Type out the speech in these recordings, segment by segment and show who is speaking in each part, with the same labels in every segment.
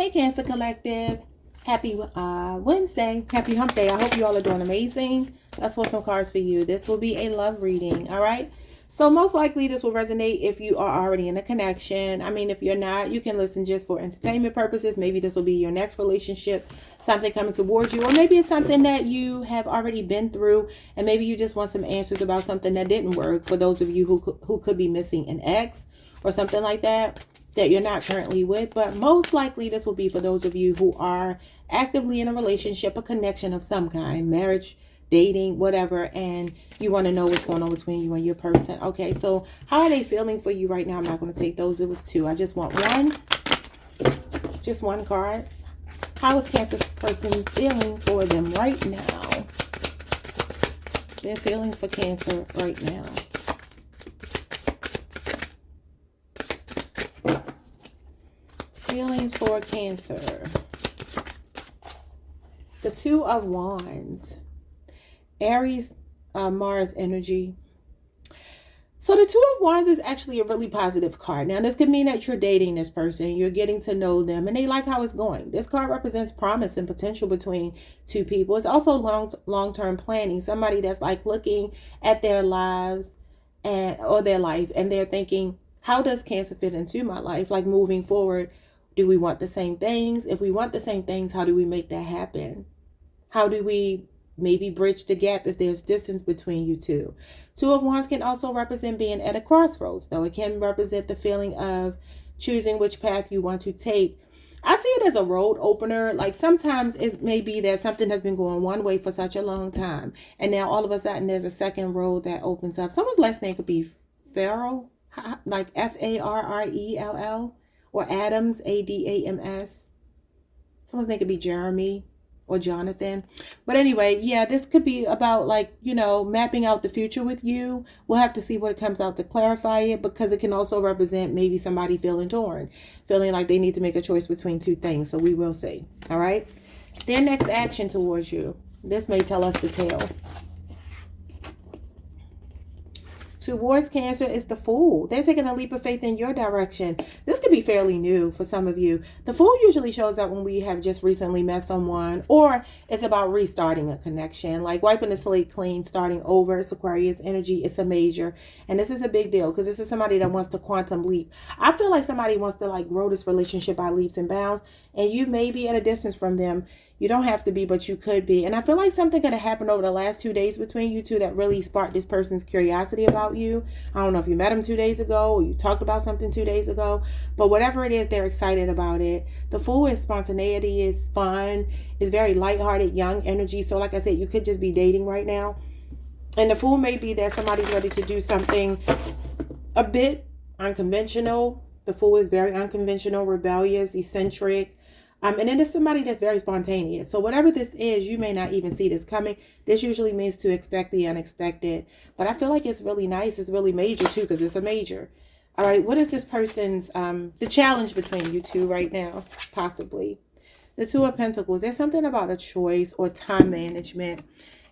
Speaker 1: Hey Cancer Collective, happy Wednesday, happy hump day. I hope you all are doing amazing. Let's pull some cards for you. This will be a love reading, all right? So most likely this will resonate if you are already in a connection. I mean, if you're not, you can listen just for entertainment purposes. Maybe this will be your next relationship, something coming towards you, or maybe it's something that you have already been through, and maybe you just want some answers about something that didn't work, for those of you who could be missing an ex or something like that you're not currently with. But most likely this will be for those of you who are actively in a relationship, a connection of some kind, marriage, dating, whatever, and you want to know what's going on between you and your person. Okay, so how are they feeling for you right now? I'm not going to take those. It was two. I just want one. Just one card. How is Cancer person feeling for them right now? Their feelings for Cancer right now. Feelings for Cancer. The Two of Wands. Aries, Mars energy. So the Two of Wands is actually a really positive card. Now this could mean that you're dating this person, you're getting to know them, and they like how it's going. This card represents promise and potential between two people. It's also long-term planning. Somebody that's like looking at their lives or their life, and they're thinking, how does Cancer fit into my life? Like moving forward, do we want the same things? If we want the same things, how do we make that happen? How do we maybe bridge the gap if there's distance between you two? Two of Wands can also represent being at a crossroads, though. It can represent the feeling of choosing which path you want to take. I see it as a road opener. Like sometimes it may be that something has been going one way for such a long time, and now all of a sudden there's a second road that opens up. Someone's last name could be Farrell, like Farrell, or Adams, Adams. Someone's name could be Jeremy or Jonathan. But anyway, yeah, this could be about, like, you know, mapping out the future with you. We'll have to see what comes out to clarify it, because it can also represent maybe somebody feeling torn, feeling like they need to make a choice between two things. So we will see. All right. Their next action towards you. This may tell us the tale. Towards Cancer is the Fool. They're taking a leap of faith in your direction. This could be fairly new for some of you. The Fool usually shows up when we have just recently met someone, or it's about restarting a connection, like wiping the slate clean, starting over. It's Aquarius energy. It's a major. And this is a big deal, because this is somebody that wants to quantum leap. I feel like somebody wants to like grow this relationship by leaps and bounds, and you may be at a distance from them. You don't have to be, but you could be. And I feel like something could have happened over the last 2 days between you two that really sparked this person's curiosity about you. I don't know if you met him 2 days ago, or you talked about something 2 days ago, but whatever it is, they're excited about it. The Fool is spontaneity, is fun, is very lighthearted, young energy. So like I said, you could just be dating right now. And the Fool may be that somebody's ready to do something a bit unconventional. The Fool is very unconventional, rebellious, eccentric. And then there's somebody that's very spontaneous. So whatever this is, you may not even see this coming. This usually means to expect the unexpected. But I feel like it's really nice. It's really major too, because it's a major. All right. What is this person's, the challenge between you two right now? Possibly. The Two of Pentacles. There's something about a choice or time management.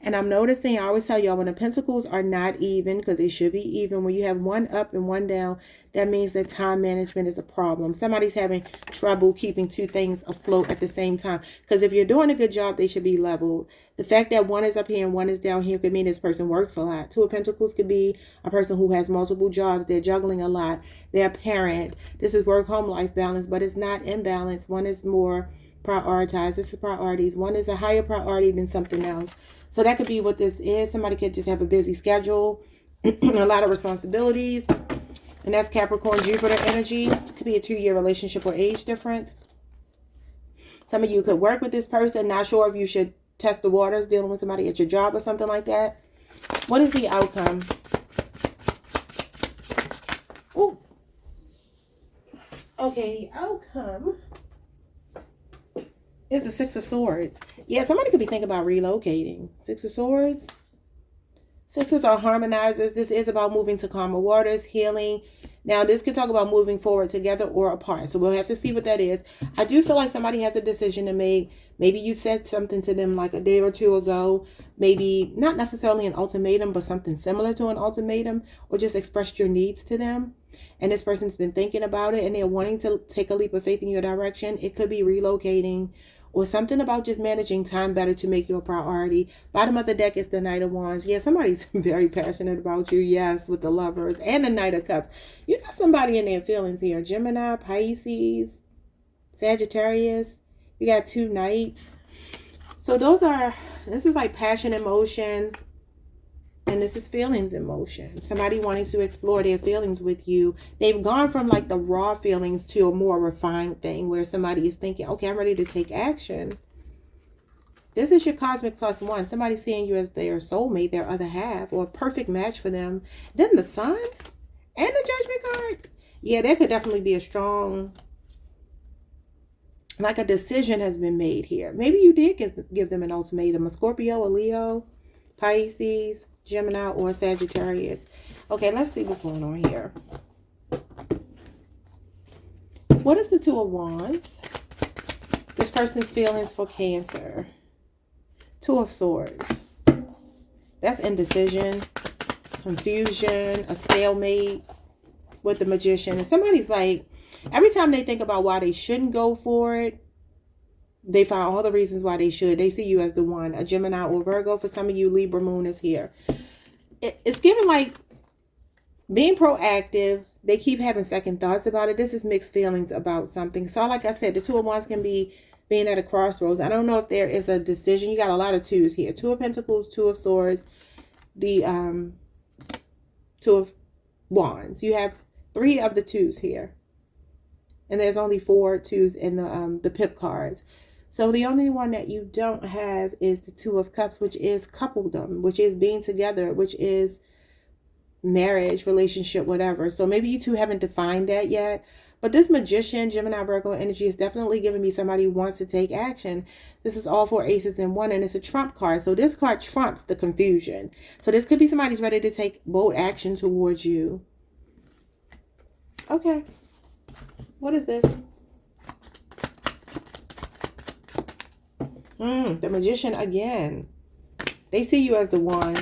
Speaker 1: And I'm noticing, I always tell y'all, when the pentacles are not even, because they should be even, when you have one up and one down, that means that time management is a problem. Somebody's having trouble keeping two things afloat at the same time. Because if you're doing a good job, they should be leveled. The fact that one is up here and one is down here could mean this person works a lot. Two of Pentacles could be a person who has multiple jobs. They're juggling a lot. They're a parent. This is work-home life balance, but it's not imbalance. One is more prioritized. This is priorities. One is a higher priority than something else. So that could be what this is. Somebody could just have a busy schedule, a lot of responsibilities. And that's Capricorn, Jupiter energy. Could be a 2-year relationship or age difference. Some of you could work with this person. Not sure if you should test the waters, dealing with somebody at your job or something like that. What is the outcome? Ooh. Okay, the outcome is the Six of Swords. Yeah, somebody could be thinking about relocating. Six of Swords. Sixes are harmonizers. This is about moving to calmer waters, healing. Now, this could talk about moving forward together or apart. So we'll have to see what that is. I do feel like somebody has a decision to make. Maybe you said something to them like a day or two ago. Maybe not necessarily an ultimatum, but something similar to an ultimatum, or just expressed your needs to them. and this person's been thinking about it and they're wanting to take a leap of faith in your direction. It could be relocating or something about just managing time better to make you a priority. Bottom of the deck is the Knight of Wands. Yeah, somebody's very passionate about you. Yes, with the Lovers and the Knight of Cups. You got somebody in their feelings here. Gemini, Pisces, Sagittarius. You got 2 Knights. So this is like passion, emotion, and this is feelings in motion. Somebody wanting to explore their feelings with you. They've gone from like the raw feelings to a more refined thing where somebody is thinking, okay, I'm ready to take action. This is your cosmic +1. Somebody seeing you as their soulmate, their other half, or a perfect match for them. Then the Sun and the Judgment card. Yeah, there could definitely be a strong, like a decision has been made here. Maybe you did give them an ultimatum. A Scorpio, a Leo, Pisces, Gemini, or Sagittarius. Okay, let's see what's going on here. What is the 2 of Wands? This person's feelings for Cancer. 2 of Swords. That's indecision, confusion, a stalemate with the Magician. And somebody's like, every time they think about why they shouldn't go for it, they find all the reasons why they should. They see you as the one. A Gemini or Virgo. For some of you, Libra moon is here. It's given like being proactive. They keep having second thoughts about it. This is mixed feelings about something. So like I said, the 2 of Wands can be being at a crossroads. I don't know if there is a decision. You got a lot of 2s here. 2 of Pentacles, 2 of Swords, the 2 of Wands. You have 3 of the 2s here. And there's only 4 2s in the pip cards. So the only one that you don't have is the 2 of Cups, which is coupledom, which is being together, which is marriage, relationship, whatever. So maybe you two haven't defined that yet. But this Magician, Gemini, Virgo energy is definitely giving me somebody who wants to take action. This is all 4 aces in one, and it's a trump card. So this card trumps the confusion. So this could be somebody's ready to take bold action towards you. Okay. What is this? The Magician again. They see you as the one.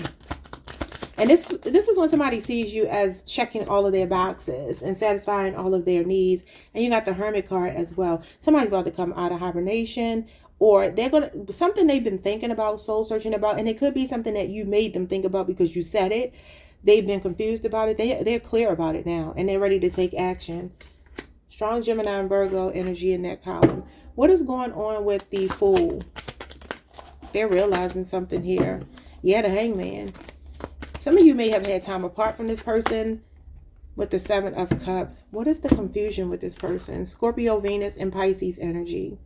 Speaker 1: And this is when somebody sees you as checking all of their boxes and satisfying all of their needs. And you got the Hermit card as well. Somebody's about to come out of hibernation, or they're going to, something they've been thinking about, soul searching about. And it could be something that you made them think about because you said it. They've been confused about it. They're clear about it now, and they're ready to take action. Strong Gemini and Virgo energy in that column. What is going on with the Fool? They're realizing something here. Yeah, the Hangman. Some of you may have had time apart from this person with the 7 of Cups. What is the confusion with this person? Scorpio, Venus, and Pisces energy.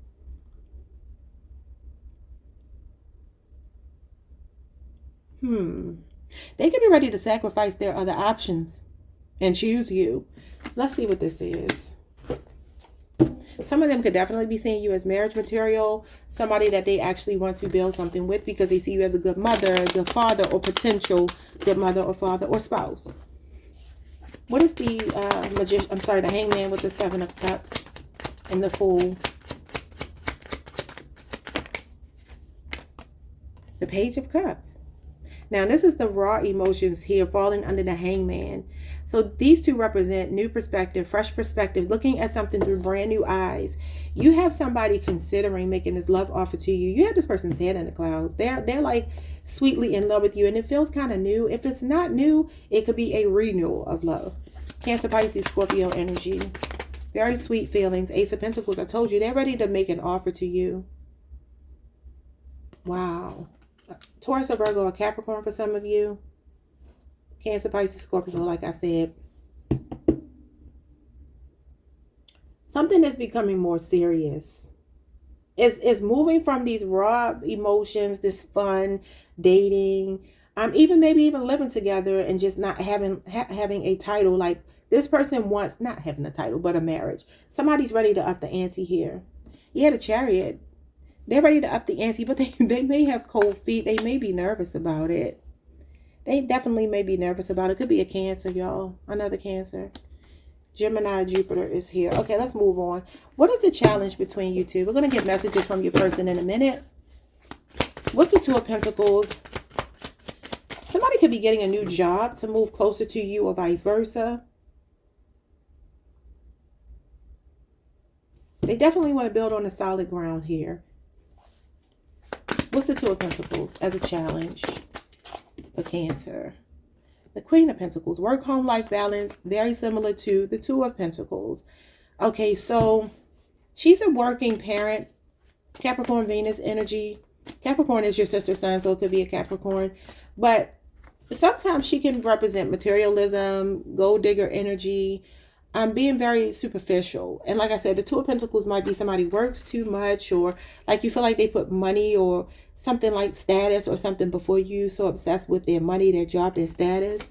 Speaker 1: They could be ready to sacrifice their other options and choose you. Let's see what this is. Some of them could definitely be seeing you as marriage material, somebody that they actually want to build something with because they see you as a good mother, good father, or potential good mother or father or spouse. What is the the Hangman with the 7 of Cups and the Fool? The Page of Cups. Now, this is the raw emotions here falling under the Hangman. So these two represent new perspective, fresh perspective, looking at something through brand new eyes. You have somebody considering making this love offer to you. You have this person's head in the clouds. They're like sweetly in love with you, and it feels kind of new. If it's not new, it could be a renewal of love. Cancer, Pisces, Scorpio energy. Very sweet feelings. Ace of Pentacles. I told you, they're ready to make an offer to you. Wow. Taurus or Virgo or Capricorn for some of you. Cancer, Pisces, Scorpio, like I said. Something is becoming more serious. It's moving from these raw emotions, this fun, dating, maybe even living together and just not having a title. Like this person wants, not having a title, but a marriage. Somebody's ready to up the ante here. Yeah, the Chariot. They're ready to up the ante, but they may have cold feet. They may be nervous about it. They definitely may be nervous about it. Could be a Cancer, y'all. Another Cancer. Gemini, Jupiter is here. Okay, let's move on. What is the challenge between you two? We're going to get messages from your person in a minute. What's the 2 of Pentacles? Somebody could be getting a new job to move closer to you or vice versa. They definitely want to build on a solid ground here. What's the Two of Pentacles as a challenge for Cancer? The Queen of Pentacles. Work, home, life balance. Very similar to the Two of Pentacles. Okay, so she's a working parent. Capricorn, Venus energy. Capricorn is your sister sign, so it could be a Capricorn. But sometimes she can represent materialism, gold digger energy, being very superficial. And like I said, the Two of Pentacles might be somebody works too much, or like you feel like they put money or something like status or something before you, so obsessed with their money, their job, their status.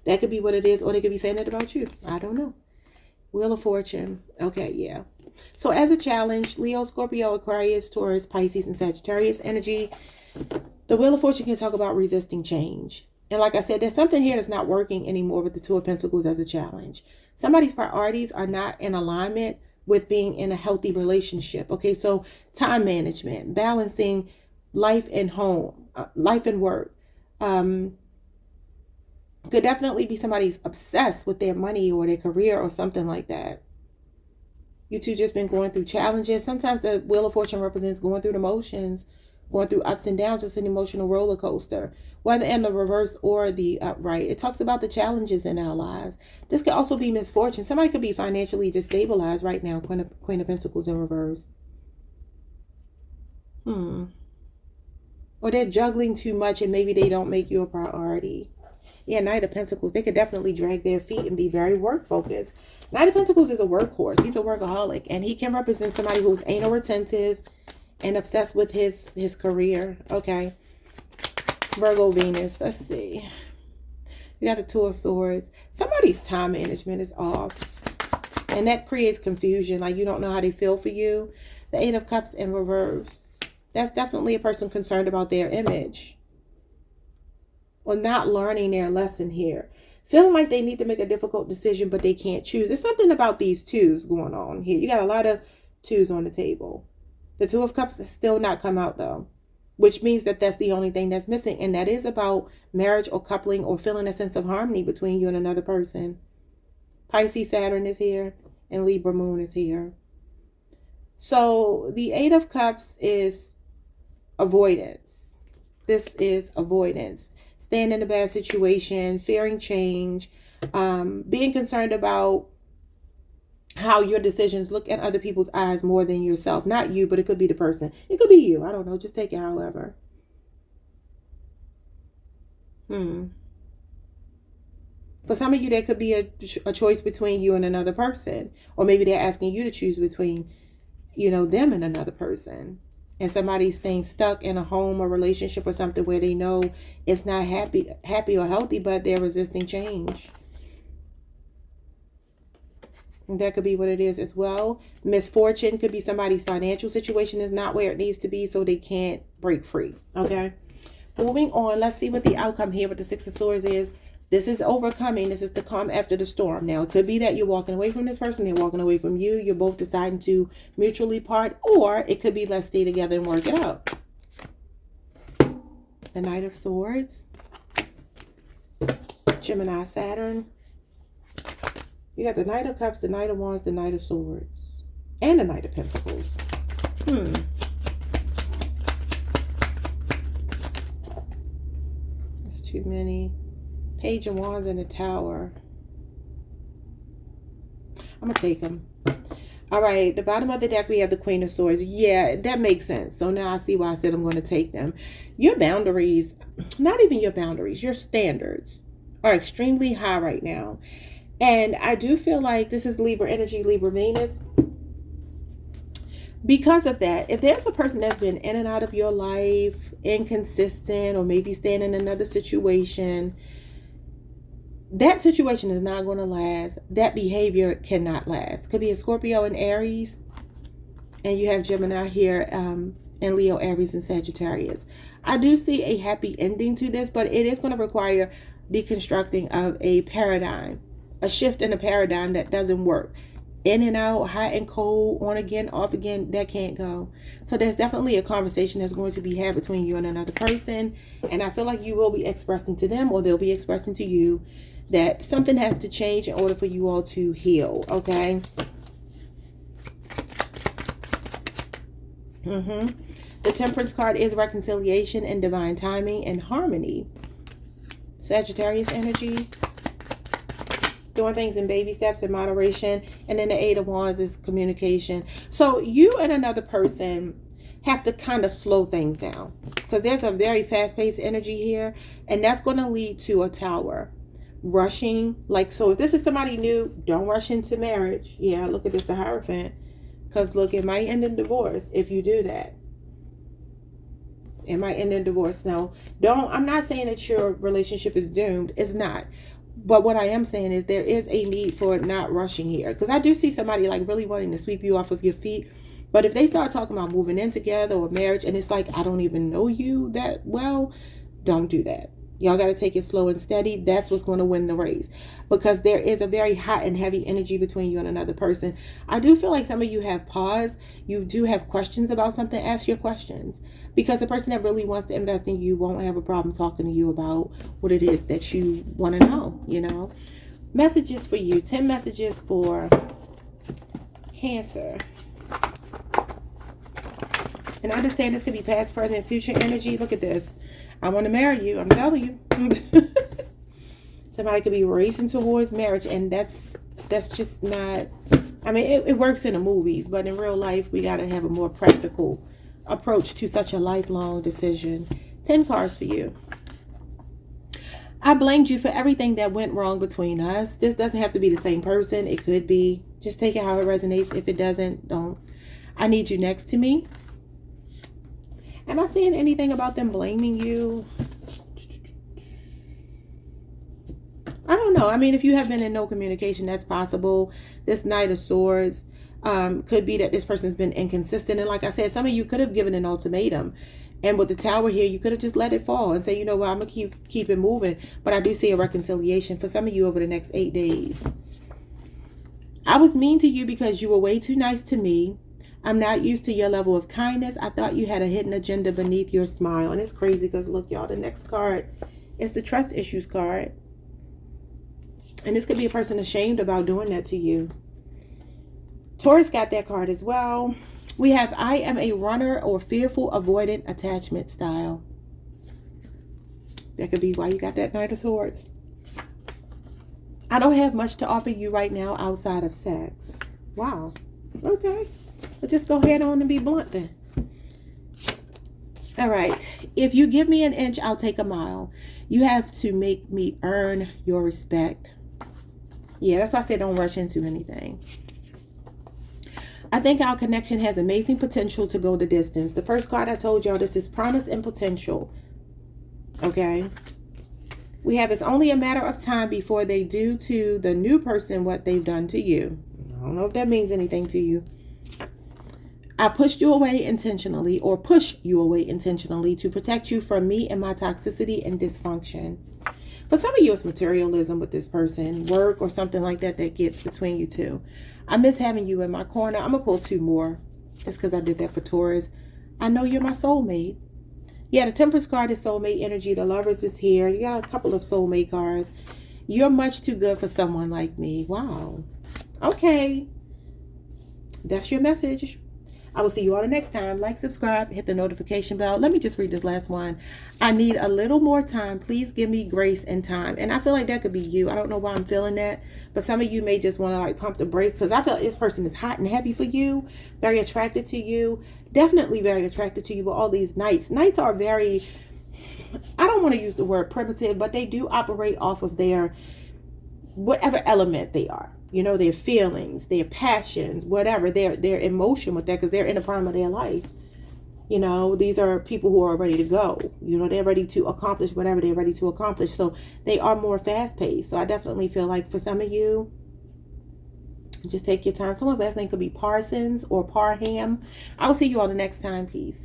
Speaker 1: That could be what it is, or they could be saying it about you. I don't know. Wheel of Fortune. Okay, yeah. So as a challenge, Leo, Scorpio, Aquarius, Taurus, Pisces, and Sagittarius energy. The Wheel of Fortune can talk about resisting change. And like I said, there's something here that's not working anymore with the Two of Pentacles as a challenge. Somebody's priorities are not in alignment with being in a healthy relationship. Okay, so time management, balancing life and home, life and work. Could definitely be somebody's obsessed with their money or their career or something like that. You two just been going through challenges. Sometimes the Wheel of Fortune represents going through the motions, going through ups and downs. It's an emotional roller coaster, whether in the reverse or the upright. It talks about the challenges in our lives. This could also be misfortune. Somebody could be financially destabilized right now. Queen of Pentacles in reverse. Or they're juggling too much and maybe they don't make you a priority. Yeah, Knight of Pentacles. They could definitely drag their feet and be very work focused. Knight of Pentacles is a workhorse. He's a workaholic, and he can represent somebody who's anal retentive and obsessed with his career. Okay. Virgo, Venus. Let's see. You got the Two of Swords. Somebody's time management is off, and that creates confusion. Like you don't know how they feel for you. The Eight of Cups in reverse. That's definitely a person concerned about their image or not learning their lesson here. Feeling like they need to make a difficult decision, but they can't choose. There's something about these twos going on here. You got a lot of twos on the table. The Two of Cups has still not come out though, which means that that's the only thing that's missing. And that is about marriage or coupling or feeling a sense of harmony between you and another person. Pisces Saturn is here and Libra Moon is here. So the Eight of Cups is avoidance. This is avoidance. Staying in a bad situation, fearing change, being concerned about how your decisions look in other people's eyes more than yourself. Not you, but it could be the person. It could be you. I don't know. Just take it however. For some of you, there could be a choice between you and another person. Or maybe they're asking you to choose between, them and another person. And somebody's staying stuck in a home or relationship or something where they know it's not happy or healthy, but they're resisting change. And that could be what it is as well. Misfortune could be somebody's financial situation is not where it needs to be, so they can't break free. Okay. Moving on. Let's see what the outcome here with the Six of Swords is. This is overcoming. This is the calm after the storm. Now, it could be that you're walking away from this person. They're walking away from you. You're both deciding to mutually part. Or it could be let's stay together and work it out. The Knight of Swords. Gemini, Saturn. You got the Knight of Cups, the Knight of Wands, the Knight of Swords. And the Knight of Pentacles. That's too many. Page of Wands and the Tower. I'm going to take them. All right. The bottom of the deck, we have the Queen of Swords. Yeah, that makes sense. So now I see why I said I'm going to take them. Your boundaries, not even your boundaries, your standards are extremely high right now. And I do feel like this is Libra energy, Libra Venus. Because of that, if there's a person that's been in and out of your life, inconsistent, or maybe staying in another situation, that situation is not going to last. That behavior cannot last. Could be a Scorpio and Aries. And you have Gemini here and Leo, Aries, and Sagittarius. I do see a happy ending to this, but it is going to require deconstructing of a paradigm. A shift in a paradigm that doesn't work. In and out, hot and cold, on again, off again, that can't go. So there's definitely a conversation that's going to be had between you and another person. And I feel like you will be expressing to them, or they'll be expressing to you, that something has to change in order for you all to heal, okay? The Temperance card is reconciliation and divine timing and harmony. Sagittarius energy. Doing things in baby steps and moderation. And then the Eight of Wands is communication. So you and another person have to kind of slow things down, because there's a very fast-paced energy here, and that's going to lead to a Tower. Rushing, like, so if this is somebody new, don't rush into marriage. Yeah, look at this, the Hierophant, because look, it might end in divorce if you do that. It might end in divorce. Now, I'm not saying that your relationship is doomed. It's not. But what I am saying is there is a need for not rushing here, because I do see somebody like really wanting to sweep you off of your feet. But if they start talking about moving in together or marriage, and it's like, I don't even know you that well, don't do that. Y'all got to take it slow and steady. That's what's going to win the race, because there is a very hot and heavy energy between you and another person. I do feel like some of you have pause. You do have questions about something. Ask your questions, because the person that really wants to invest in you won't have a problem talking to you about what it is that you want to know, you know. Messages for you. 10 messages for Cancer. And understand this could be past, present, future energy. Look at this. I want to marry you. I'm telling you. Somebody could be racing towards marriage, and that's just not, I mean, it works in the movies, but in real life, we got to have a more practical approach to such a lifelong decision. 10 cards for you. I blamed you for everything that went wrong between us. This doesn't have to be the same person. It could be. Just take it how it resonates. If it doesn't, don't. I need you next to me. Am I seeing anything about them blaming you? I don't know. I mean, if you have been in no communication, that's possible. This Knight of Swords could be that this person's been inconsistent. And like I said, some of you could have given an ultimatum. And with the Tower here, you could have just let it fall and say, you know what, I'm going to keep it moving. But I do see a reconciliation for some of you over the next 8 days. I was mean to you because you were way too nice to me. I'm not used to your level of kindness. I thought you had a hidden agenda beneath your smile. And it's crazy because look, y'all, the next card is the Trust Issues card. And this could be a person ashamed about doing that to you. Taurus got that card as well. We have I am a runner or fearful avoidant attachment style. That could be why you got that Knight of Swords. I don't have much to offer you right now outside of sex. Wow. Okay. But just go ahead on and be blunt then. All right. If you give me an inch, I'll take a mile. You have to make me earn your respect. Yeah, that's why I said don't rush into anything. I think our connection has amazing potential to go the distance. The first card I told y'all, this is promise and potential. Okay. We have it's only a matter of time before they do to the new person what they've done to you. I don't know if that means anything to you. I pushed you away intentionally or push you away intentionally to protect you from me and my toxicity and dysfunction. For some of you, it's materialism with this person, work or something like that that gets between you two. I miss having you in my corner. I'm going to pull 2 more just because I did that for Taurus. I know you're my soulmate. Yeah, the Temperance card is soulmate energy. The Lovers is here. You got a couple of soulmate cards. You're much too good for someone like me. Wow. Okay. That's your message. I will see you all the next time. Like, subscribe, hit the notification bell. Let me just read this last one. I need a little more time. Please give me grace and time. And I feel like that could be you. I don't know why I'm feeling that. But some of you may just want to like pump the brakes. Because I feel like this person is hot and heavy for you. Very attracted to you. Definitely very attracted to you with all these knights. Knights are very, I don't want to use the word primitive. But they do operate off of their, whatever element they are. You know, their feelings, their passions, whatever, their emotion with that, because they're in the prime of their life. You know, these are people who are ready to go. You know, they're ready to accomplish whatever they're ready to accomplish. So they are more fast-paced. So I definitely feel like for some of you, just take your time. Someone's last name could be Parsons or Parham. I will see you all the next time. Peace.